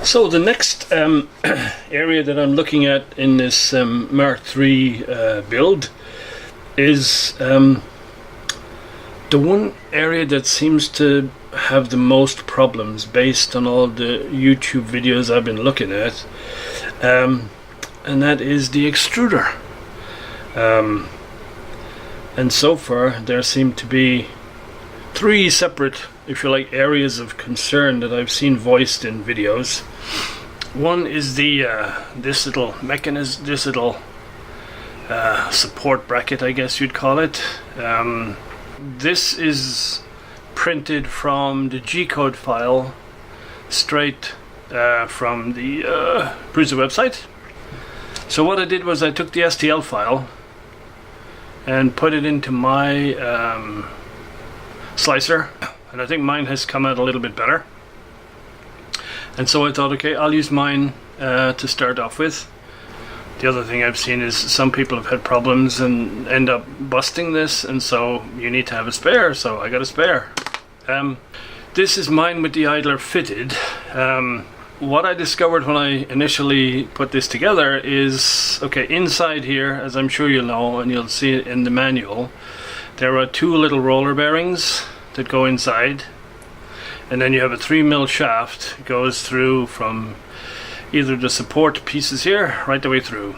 So the next area that I'm looking at in this Mark III build is the one area that seems to have the most problems based on all the YouTube videos I've been looking at, and that is the extruder. And so far there seem to be three separate, if you like, areas of concern that I've seen voiced in videos. One is the this little mechanism, this little support bracket, I guess you'd call it. This is printed from the G-code file straight from the Prusa website. So what I did was I took the STL file and put it into my slicer, and I think mine has come out a little bit better. And so I thought, okay, I'll use mine to start off with. The other thing I've seen is some people have had problems and end up busting this, and so you need to have a spare, so I got a spare. This is mine with the idler fitted. What I discovered when I initially put this together is, okay, inside here, as I'm sure you'll know and you'll see it in the manual, there are two little roller bearings that go inside, and then you have a 3mm shaft that goes through from either the support pieces here right the way through.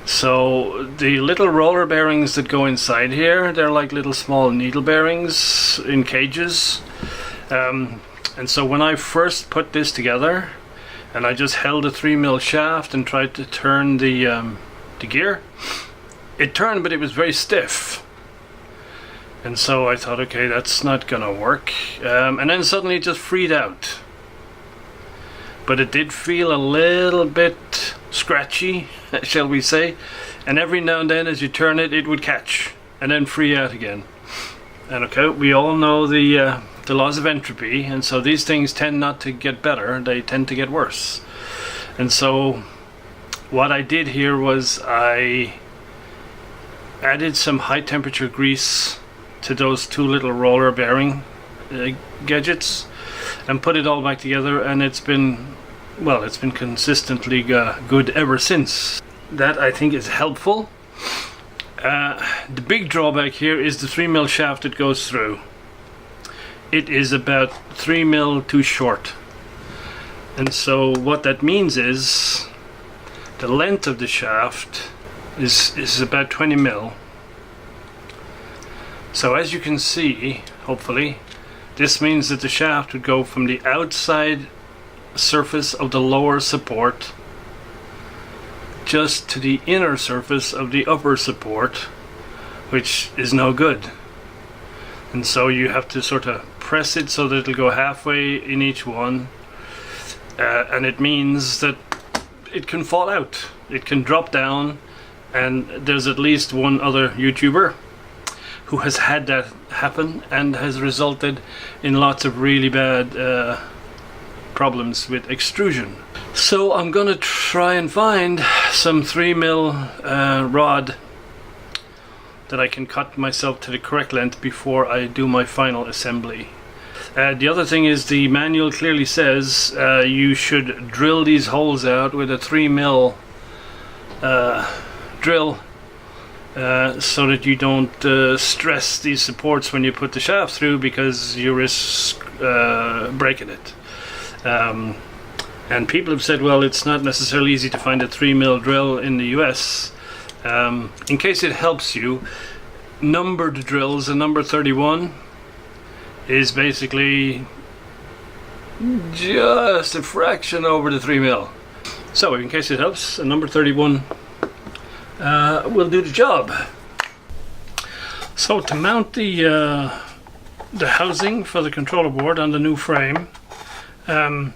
So the little roller bearings that go inside here, they're like little small needle bearings in cages. And so when I first put this together and I just held a 3mm shaft and tried to turn the gear, it turned, but it was very stiff. And so I thought, okay, that's not gonna work. And then suddenly it just freed out. But it did feel a little bit scratchy, shall we say. And every now and then as you turn it, it would catch and then free out again. And okay, we all know the laws of entropy, and so these things tend not to get better, they tend to get worse. And so what I did here was I added some high temperature grease to those two little roller bearing gadgets and put it all back together, and it's been, well, it's been consistently good ever since. That I think is helpful. The big drawback here is the 3mm shaft that goes through. It is about 3mm too short, and so what that means is the length of the shaft is about 20mm. So as you can see, hopefully, this means that the shaft would go from the outside surface of the lower support just to the inner surface of the upper support, which is no good. And so you have to sort of press it so that it'll go halfway in each one, and it means that it can fall out, it can drop down, and there's at least one other YouTuber who has had that happen and has resulted in lots of really bad problems with extrusion. So I'm gonna try and find some 3mm rod that I can cut myself to the correct length before I do my final assembly. The other thing is the manual clearly says you should drill these holes out with a 3mm drill so that you don't stress these supports when you put the shaft through, because you risk breaking it. And people have said, well, it's not necessarily easy to find a 3mm drill in the US. In case it helps you, numbered drills, a number 31 is basically just a fraction over the 3mm. So in case it helps, a number 31 will do the job. So to mount the housing for the controller board on the new frame, none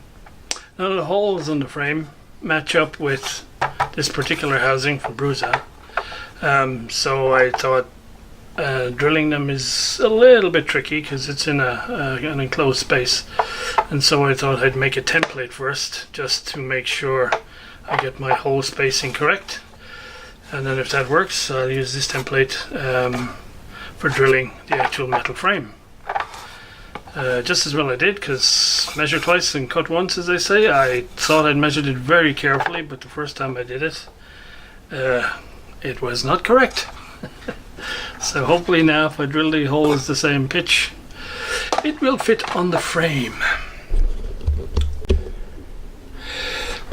of the holes on the frame match up with this particular housing from Prusa. So I thought drilling them is a little bit tricky because it's in an enclosed space, and so I thought I'd make a template first just to make sure I get my hole spacing correct, and then if that works I'll use this template for drilling the actual metal frame. just as well I did, because measure twice and cut once, as they say. I thought I'd measured it very carefully, but the first time I did it was not correct. So hopefully now, if I drill the holes the same pitch, it will fit on the frame.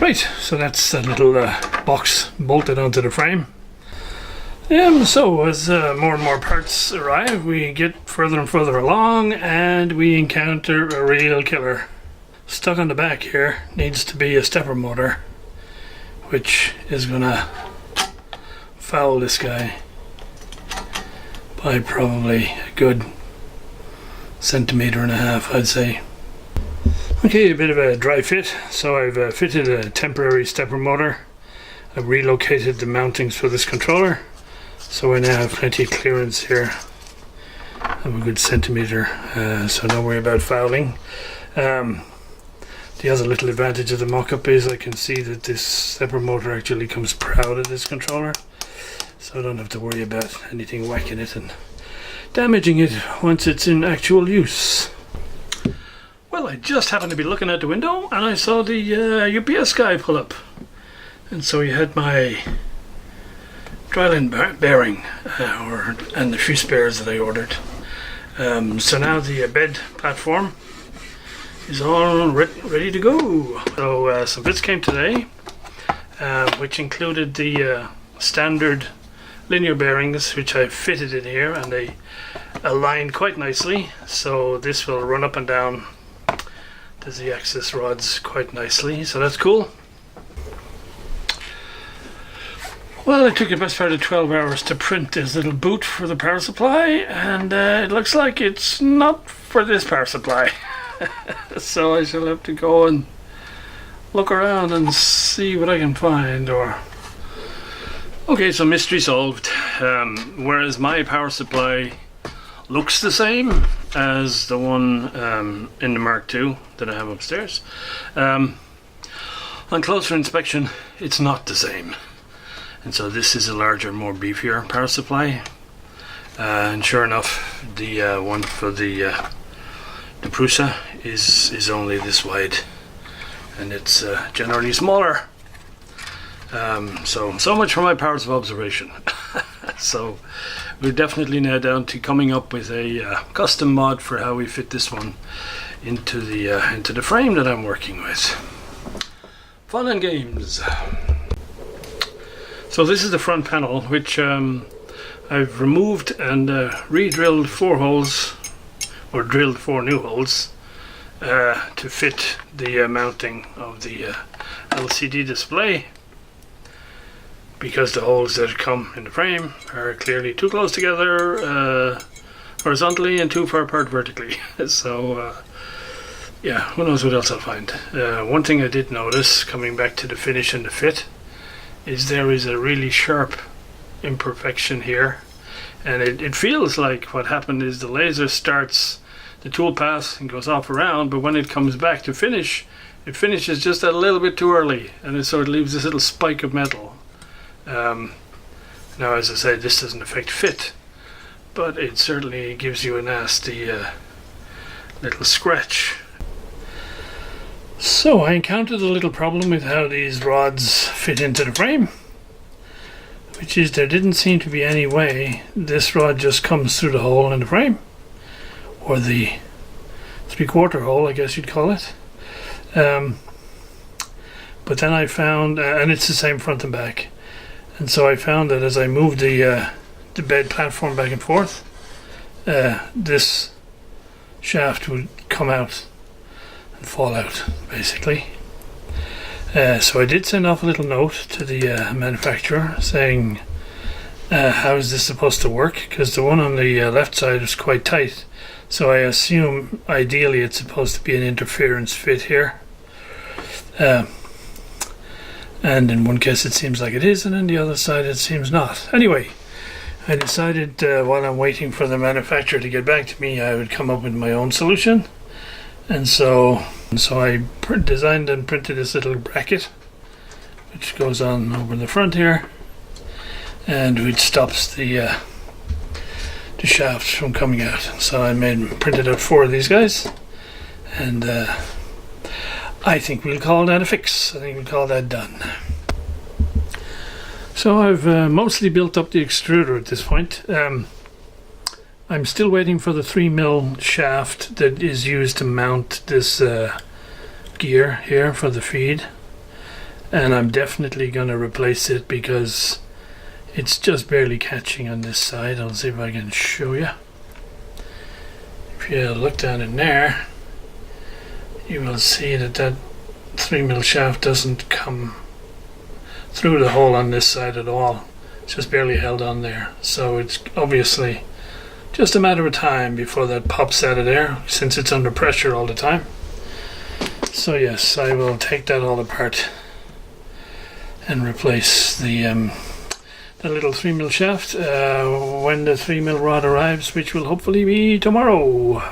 Right, so that's that little box bolted onto the frame. So as more and more parts arrive, we get further and further along, and we encounter a real killer. Stuck on the back here needs to be a stepper motor, which is gonna foul this guy by probably a good 1.5 centimeters, I'd say. Okay, a bit of a dry fit. So I've fitted a temporary stepper motor. I've relocated the mountings for this controller, so I now have plenty of clearance here. I'm a good centimeter, so don't worry about fouling. The other little advantage of the mock-up is I can see that this stepper motor actually comes proud of this controller, so I don't have to worry about anything whacking it and damaging it once it's in actual use. Well, I just happened to be looking out the window and I saw the UPS guy pull up, and so he had my dryland bearing and the few spares that I ordered. So now the bed platform is all ready to go. So some bits came today, which included the standard linear bearings, which I fitted in here, and they align quite nicely. So this will run up and down the Z-axis rods quite nicely, so that's cool. Well, it took the best part of 12 hours to print this little boot for the power supply, and it looks like it's not for this power supply. So I shall have to go and look around and see what I can find. Okay, so mystery solved. Whereas my power supply looks the same as the one in the Mark II that I have upstairs, on closer inspection it's not the same. And so this is a larger, more beefier power supply, and sure enough, the one for the Prusa is only this wide, and it's generally smaller. So much for my powers of observation. So we're definitely now down to coming up with a custom mod for how we fit this one into the frame that I'm working with. Fun and games. So this is the front panel, which I've removed and re-drilled 4 holes, or drilled 4 new holes, to fit the mounting of the LCD display, because the holes that come in the frame are clearly too close together horizontally and too far apart vertically. So yeah, who knows what else I'll find. One thing I did notice coming back to the finish and the fit is there is a really sharp imperfection here, and it feels like what happened is the laser starts the tool path and goes off around, but when it comes back to finish, it finishes just a little bit too early, and so it leaves this little spike of metal. Now, as I said, this doesn't affect fit, but it certainly gives you a nasty little scratch. So I encountered a little problem with how these rods fit into the frame, which is there didn't seem to be any way this rod just comes through the hole in the frame, or the 3/4 hole, I guess you'd call it. But then I found, and it's the same front and back, and so I found that as I moved the bed platform back and forth, this shaft would come out and fall out, basically. So I did send off a little note to the manufacturer saying, how is this supposed to work? Because the one on the left side was quite tight, so I assume ideally it's supposed to be an interference fit here. And in one case it seems like it is, and in the other side it seems not. Anyway, I decided while I'm waiting for the manufacturer to get back to me, I would come up with my own solution. And so I designed and printed this little bracket, which goes on over the front here, and which stops the the shaft from coming out. So I printed out 4 of these guys, and I think we'll call that a fix. I think we'll call that done. So I've mostly built up the extruder at this point. I'm still waiting for the 3mm shaft that is used to mount this gear here for the feed, and I'm definitely going to replace it because it's just barely catching on this side. I'll see if I can show you. If you look down in there, you will see that 3mm shaft doesn't come through the hole on this side at all. It's just barely held on there. So it's obviously just a matter of time before that pops out of there, since it's under pressure all the time. So yes, I will take that all apart and replace the little 3mm shaft when the 3mm rod arrives, which will hopefully be tomorrow.